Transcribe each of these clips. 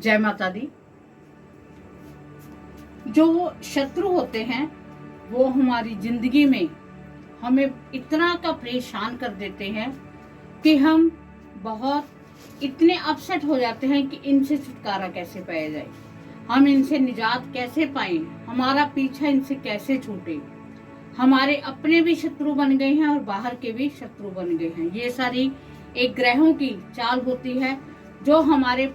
जय माता दी। जो शत्रु होते हैं वो हमारी जिंदगी में हमें इतना का परेशान कर देते हैं कि हम बहुत इतने अपसेट हो जाते हैं कि इनसे छुटकारा कैसे पाया जाए, हम इनसे निजात कैसे पाएं, हमारा पीछा इनसे कैसे छूटे। हमारे अपने भी शत्रु बन गए हैं और बाहर के भी शत्रु बन गए हैं। ये सारी एक ग्रहों की चाल होती है। जो हमारे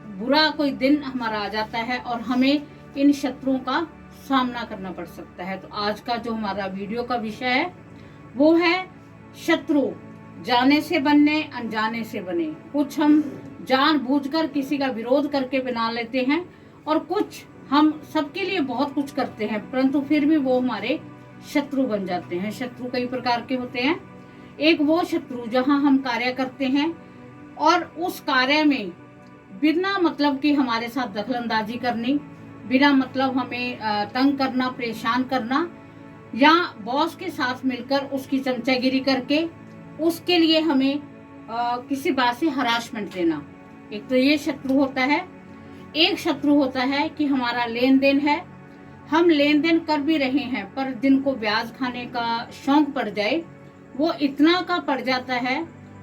बुरा कोई दिन हमारा आ जाता है और हमें इन शत्रुओं का सामना करना पड़ सकता है। तो आज का जो हमारा वीडियो का विषय है वो है शत्रु जाने से बनने अनजाने से बने। कुछ हम जानबूझकर किसी का विरोध करके बना लेते हैं और कुछ हम सबके लिए बहुत कुछ करते हैं, परंतु फिर भी वो हमारे शत्रु बन जाते हैं। शत्रु कई प्रकार के होते हैं। एक वो शत्रु जहां हम कार्य करते हैं और उस कार्य में बिना मतलब कि हमारे साथ दखलंदाजी करनी, बिना मतलब हमें तंग करना, परेशान करना, या बॉस के साथ मिलकर उसकी चमचागिरी करके उसके लिए हमें किसी बात से हरासमेंट देना। एक तो ये शत्रु होता है। एक शत्रु होता है कि हमारा लेन देन है, हम लेन देन कर भी रहे हैं पर जिनको ब्याज खाने का शौक पड़ जाए वो इतना का पड़ जाता है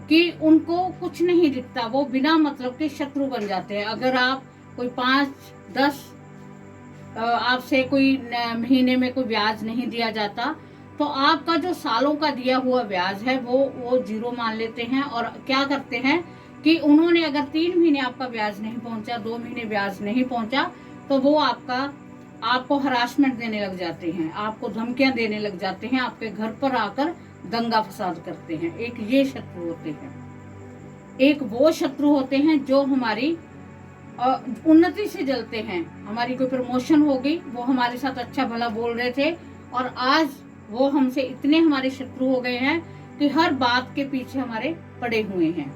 कि उनको कुछ नहीं दिखता, वो बिना मतलब के शत्रु बन जाते हैं। अगर आप कोई 5-10 आपसे कोई महीने में कोई ब्याज नहीं दिया जाता तो आपका जो सालों का दिया हुआ ब्याज है वो जीरो मान लेते हैं और क्या करते हैं कि उन्होंने अगर 3 महीने आपका ब्याज नहीं पहुंचा, 2 महीने ब्याज नहीं पहुंचा, तो वो आपको हरासमेंट देने लग जाते हैं, आपको धमकियां देने लग जाते हैं, आपके घर पर आकर दंगा फसाद करते हैं। एक ये शत्रु होते हैं। एक वो शत्रु होते हैं जो हमारी उन्नति से जलते हैं। हमारी कोई प्रमोशन हो गई, वो हमारे साथ अच्छा भला बोल रहे थे और आज वो हमसे इतने हमारे शत्रु हो गए हैं कि हर बात के पीछे हमारे पड़े हुए हैं।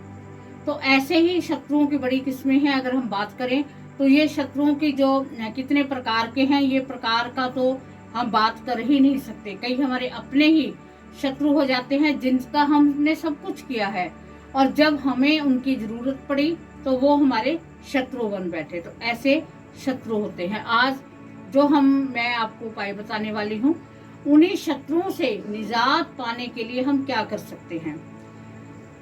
तो ऐसे ही शत्रुओं की बड़ी किस्में हैं। अगर हम बात करें तो ये शत्रुओं की जो कितने प्रकार के हैं, ये प्रकार का तो हम बात कर ही नहीं सकते। कई हमारे अपने ही शत्रु हो जाते हैं जिनका हमने सब कुछ किया है और जब हमें उनकी जरूरत पड़ी तो वो हमारे शत्रु बन बैठे। तो ऐसे शत्रु होते हैं। आज जो मैं आपको उपाय बताने वाली हूँ, उन्हीं शत्रुओं से निजात पाने के लिए हम क्या कर सकते हैं।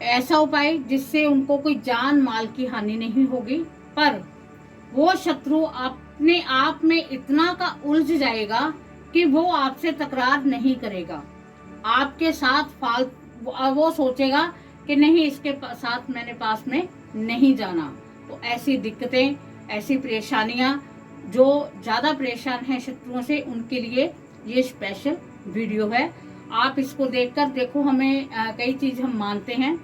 ऐसा उपाय जिससे उनको कोई जान माल की हानि नहीं होगी, पर वो शत्रु अपने आप में इतना का उलझ जाएगा कि वो आपसे तकरार नहीं करेगा। आपके साथ वो सोचेगा कि नहीं, इसके साथ मैंने पास में नहीं जाना। तो ऐसी दिक्कतें, ऐसी परेशानियां, जो ज्यादा परेशान हैं शत्रुओं से, उनके लिए ये स्पेशल वीडियो है। आप इसको देखकर देखो। हमें कई चीज हम मानते हैं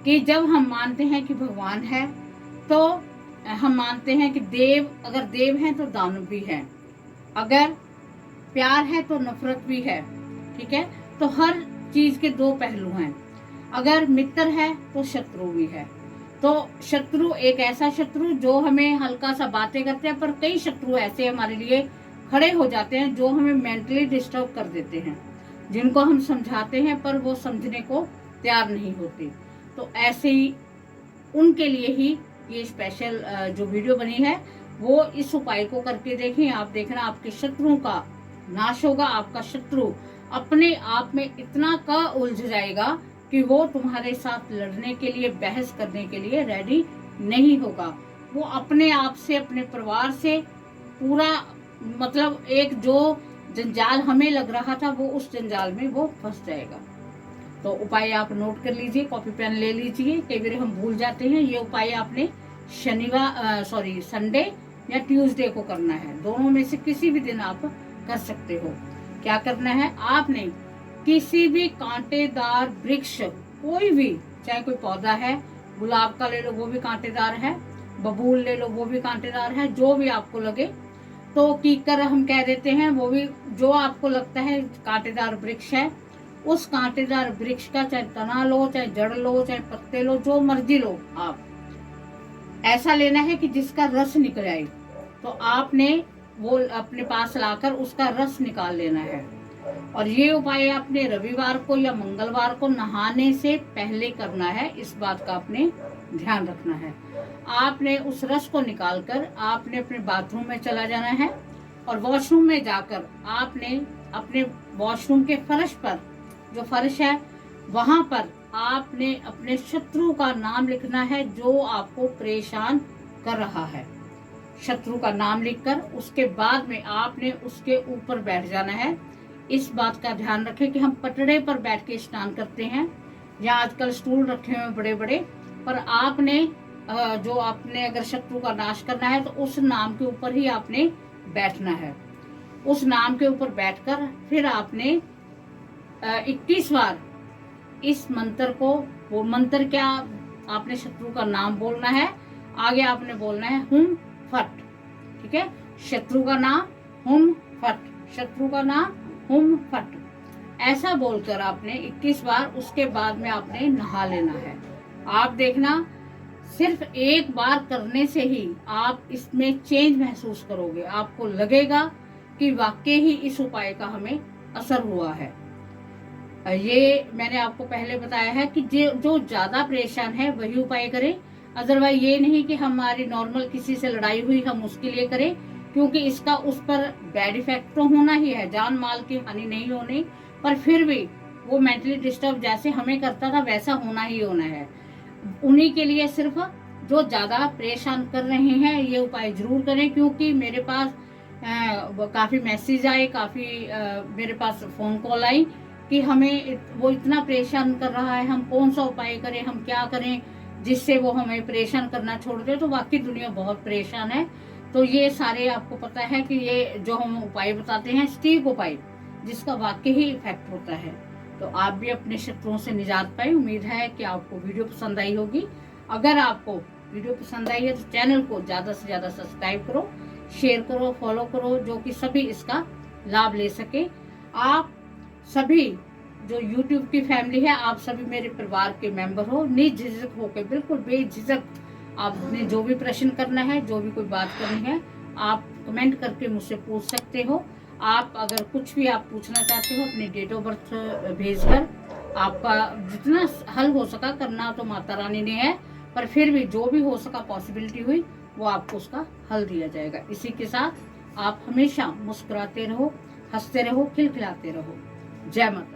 कि जब हम मानते हैं कि भगवान है तो हम मानते हैं कि अगर देव हैं तो दानव भी है, अगर प्यार है तो नफरत भी है। ठीक है, तो हर चीज के दो पहलू हैं। अगर मित्र है तो शत्रु भी है। तो शत्रु एक ऐसा शत्रु जो हमें हल्का सा बातें करते हैं, पर कई शत्रु ऐसे हमारे लिए खड़े हो जाते हैं जो हमें मेंटली डिस्टर्ब कर देते हैं, जिनको हम समझाते हैं पर वो समझने को तैयार नहीं होते। तो ऐसे ही उनके लिए ही ये स्पेशल जो वीडियो बनी है, वो इस उपाय को करके देखें। आप देखना आपके शत्रुओं का नाश होगा। आपका शत्रु अपने आप में इतना का उलझ जाएगा कि वो तुम्हारे साथ लड़ने के लिए, बहस करने के लिए रेडी नहीं होगा। वो अपने आप से, अपने परिवार से पूरा मतलब एक जो जंजाल हमें लग रहा था वो उस जंजाल में वो फंस जाएगा। तो उपाय आप नोट कर लीजिए, कॉपी पेन ले लीजिए। कई बार हम भूल जाते हैं। ये उपाय आपने संडे या ट्यूसडे को करना है। दोनों में से किसी भी दिन आप कर सकते हो। क्या करना है, आपने किसी भी कांटेदार वृक्ष, कोई भी, चाहे कोई पौधा है, गुलाब का ले लो वो भी कांटेदार है, बबूल ले लो वो भी कांटेदार है, जो भी आपको लगे, तो कीकर हम कह देते हैं, वो भी जो आपको लगता है कांटेदार वृक्ष है, उस कांटेदार वृक्ष का चाहे तना लो, चाहे जड़ लो, चाहे पत्ते लो, जो मर्जी लो, आप ऐसा लेना है कि जिसका रस निकल आए। तो आपने वो अपने पास लाकर उसका रस निकाल लेना है। और ये उपाय आपने रविवार को या मंगलवार को नहाने से पहले करना है। इस बात का आपने ध्यान रखना है। आपने उस रस को निकालकर आपने अपने बाथरूम में चला जाना है और वॉशरूम में जाकर आपने अपने वॉशरूम के फर्श पर, जो फर्श है वहां पर आपने अपने शत्रु का नाम लिखना है जो आपको परेशान कर रहा है। शत्रु का नाम लिखकर उसके बाद में आपने उसके ऊपर बैठ जाना है। इस बात का ध्यान रखें कि हम पटड़े पर बैठ के स्नान करते हैं या आजकल स्टूल रखे हुए बड़े बड़े, पर आपने जो आपने अगर शत्रु का नाश करना है तो उस नाम के ऊपर ही आपने बैठना है। उस नाम के ऊपर बैठकर फिर आपने 21 बार इस मंत्र को, वो मंत्र क्या, आपने शत्रु का नाम बोलना है, आगे आपने बोलना है हुम फट। ठीक है, शत्रु का नाम हुम फट, शत्रु का नाम हुम फट, ऐसा बोलकर आपने 21 बार, उसके बाद में आपने नहा लेना है। आप देखना सिर्फ एक बार करने से ही आप इसमें चेंज महसूस करोगे। आपको लगेगा कि वाकई ही इस उपाय का हमें असर हुआ है। ये मैंने आपको पहले बताया है कि जो ज्यादा परेशान है वही उपाय करें। अदरवाइज ये नहीं कि हमारी नॉर्मल किसी से लड़ाई हुई हम उसके लिए करें, क्योंकि इसका उस पर बैड इफेक्ट तो होना ही है, जान माल की हानि नहीं होनी, पर फिर भी वो मेंटली डिस्टर्ब जैसे हमें करता था वैसा होना ही होना है। उन्हीं के लिए सिर्फ जो ज्यादा परेशान कर रहे हैं ये उपाय जरूर करें, क्योंकि मेरे पास काफी मैसेज आए, काफी मेरे पास फोन कॉल आई कि हमें वो इतना परेशान कर रहा है, हम कौन सा उपाय करें, हम क्या करें जिससे वो हमें परेशान करना छोड़ दे। तो वाकई दुनिया बहुत परेशान है। तो ये सारे आपको पता है कि ये जो हम उपाय बताते हैं सटीक उपाय, जिसका वाकई ही इफेक्ट होता है। तो आप भी अपने शत्रुओं से निजात पाए। उम्मीद है कि आपको वीडियो पसंद आई होगी। अगर आपको वीडियो पसंद आई है तो चैनल को ज्यादा से ज्यादा सब्सक्राइब करो, शेयर करो, फॉलो करो, जो कि सभी इसका लाभ ले सके। आप सभी जो YouTube की फैमिली है, आप सभी मेरे परिवार के मेंबर हो। निझिझक होकर, बिल्कुल बेझिझक आपने जो भी प्रश्न करना है, जो भी कोई बात करनी है, आप कमेंट करके मुझसे पूछ सकते हो। आप अगर कुछ भी आप पूछना चाहते हो अपनी डेट ऑफ बर्थ भेजकर, आपका जितना हल हो सका करना तो माता रानी ने है, पर फिर भी जो भी हो सका पॉसिबिलिटी हुई वो आपको उसका हल दिया जाएगा। इसी के साथ आप हमेशा मुस्कुराते रहो, हंसते रहो, खिलखिलाते रहो। जय माता।